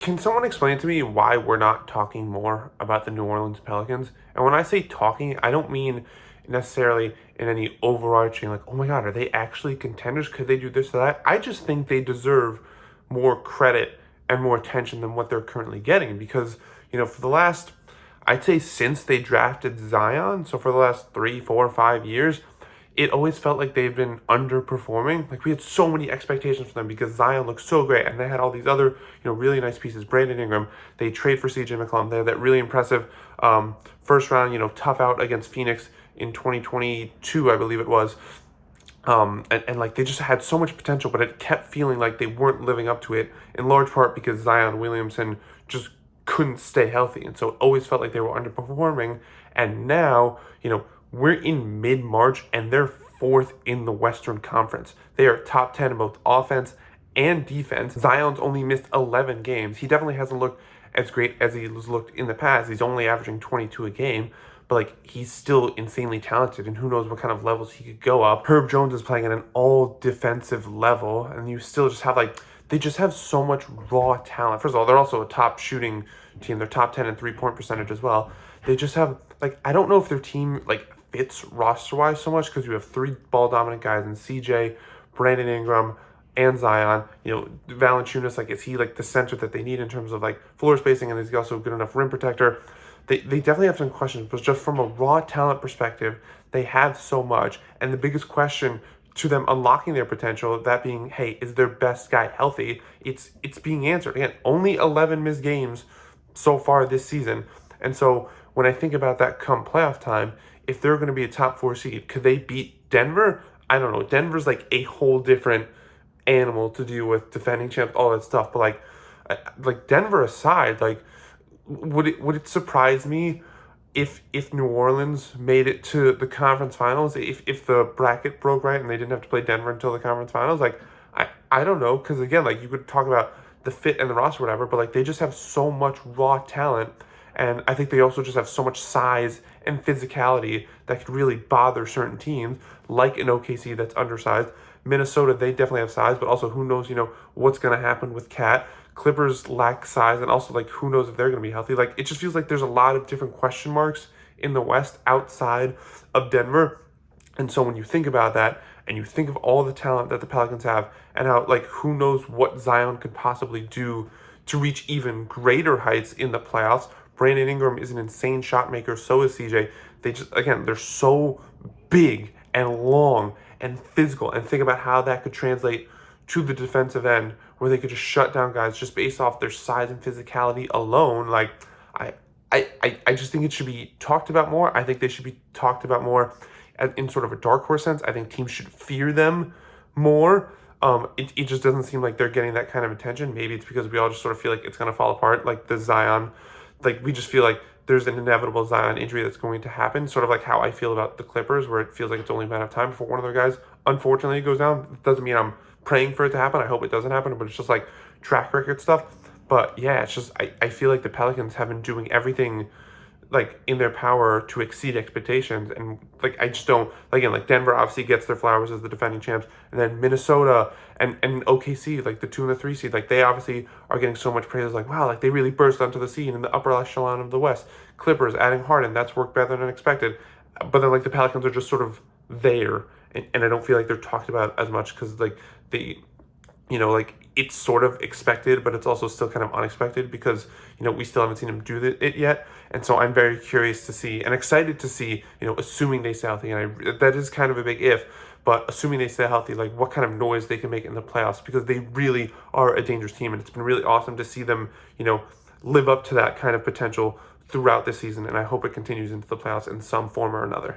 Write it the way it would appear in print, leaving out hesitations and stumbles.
Can someone explain to me why we're not talking more about the New Orleans Pelicans? And when I say talking, I don't mean necessarily in any overarching, like, oh my God, are they actually contenders? Could they do this or that? I just think they deserve more credit and more attention than what they're currently getting because, for the last, I'd say since they drafted Zion, so for the last 3, 4, 5 years, it always felt like they've been underperforming. Like we had so many expectations for them because Zion looked so great, and they had all these other, really nice pieces. Brandon Ingram, they trade for CJ McCollum. They had that really impressive first round, tough out against Phoenix in 2022, I believe it was. And like they just had so much potential, but it kept feeling like they weren't living up to it, in large part because Zion Williamson just couldn't stay healthy. And so it always felt like they were underperforming. And now, we're in mid March and they're fourth in the Western Conference. They are top 10 in both offense and defense. Zion's only missed 11 games. He definitely hasn't looked as great as he was looked in the past. He's only averaging 22 a game, but like he's still insanely talented, and who knows what kind of levels he could go up. Herb Jones is playing at an all defensive level, and you still just have they just have so much raw talent. First of all, they're also a top shooting team. They're top 10 in 3-point percentage as well. They just have I don't know if their team fits roster wise so much because you have three ball dominant guys in CJ, Brandon Ingram, and Zion. Valanciunas, is he the center that they need in terms of floor spacing, and is he also a good enough rim protector? They definitely have some questions, but just from a raw talent perspective, they have so much. And the biggest question to them unlocking their potential, that being, hey, is their best guy healthy? It's being answered. Again, only 11 missed games so far this season. And so when I think about that come playoff time, if they're going to be a top 4 seed, could they beat Denver? I don't know. Denver's a whole different animal to deal with, defending champs, all that stuff. But Denver aside, would it surprise me if New Orleans made it to the conference finals, if the bracket broke right and they didn't have to play Denver until the conference finals? I don't know, because again, you could talk about the fit and the roster, whatever, but they just have so much raw talent, and I think they also just have so much size and physicality that could really bother certain teams, like an OKC that's undersized. Minnesota, they definitely have size, but also who knows, what's going to happen with Cat. Clippers lack size, and also who knows if they're going to be healthy. It just feels like there's a lot of different question marks in the West outside of Denver. And so when you think about that and you think of all the talent that the Pelicans have and how who knows what Zion could possibly do to reach even greater heights in the playoffs. Brandon Ingram is an insane shot maker, so is CJ. They're so big and long and physical, and think about how that could translate to the defensive end, where they could just shut down guys just based off their size and physicality alone. I just think it should be talked about more. I think they should be talked about more in sort of a dark horse sense. I think teams should fear them more. It just doesn't seem like they're getting that kind of attention. Maybe it's because we all just sort of feel like it's going to fall apart, the Zion. We just feel like there's an inevitable Zion injury that's going to happen, sort of how I feel about the Clippers, where it feels like it's only a matter of time before one of their guys, unfortunately, goes down. It doesn't mean I'm praying for it to happen. I hope it doesn't happen, but it's just track record stuff. But yeah, it's just, I feel like the Pelicans have been doing everything in their power to exceed expectations, and I just don't, again, Denver obviously gets their flowers as the defending champs, and then Minnesota and OKC, the 2 and the 3 seed, they obviously are getting so much praise, wow, they really burst onto the scene in the upper echelon of the West. Clippers adding Harden, that's worked better than expected, but then the Pelicans are just sort of there, and I don't feel like they're talked about as much because they, it's sort of expected, but it's also still kind of unexpected because, we still haven't seen them do it yet. And so I'm very curious to see and excited to see, assuming they stay healthy, and that is kind of a big if, but assuming they stay healthy, what kind of noise they can make in the playoffs, because they really are a dangerous team. And it's been really awesome to see them, live up to that kind of potential throughout the season. And I hope it continues into the playoffs in some form or another.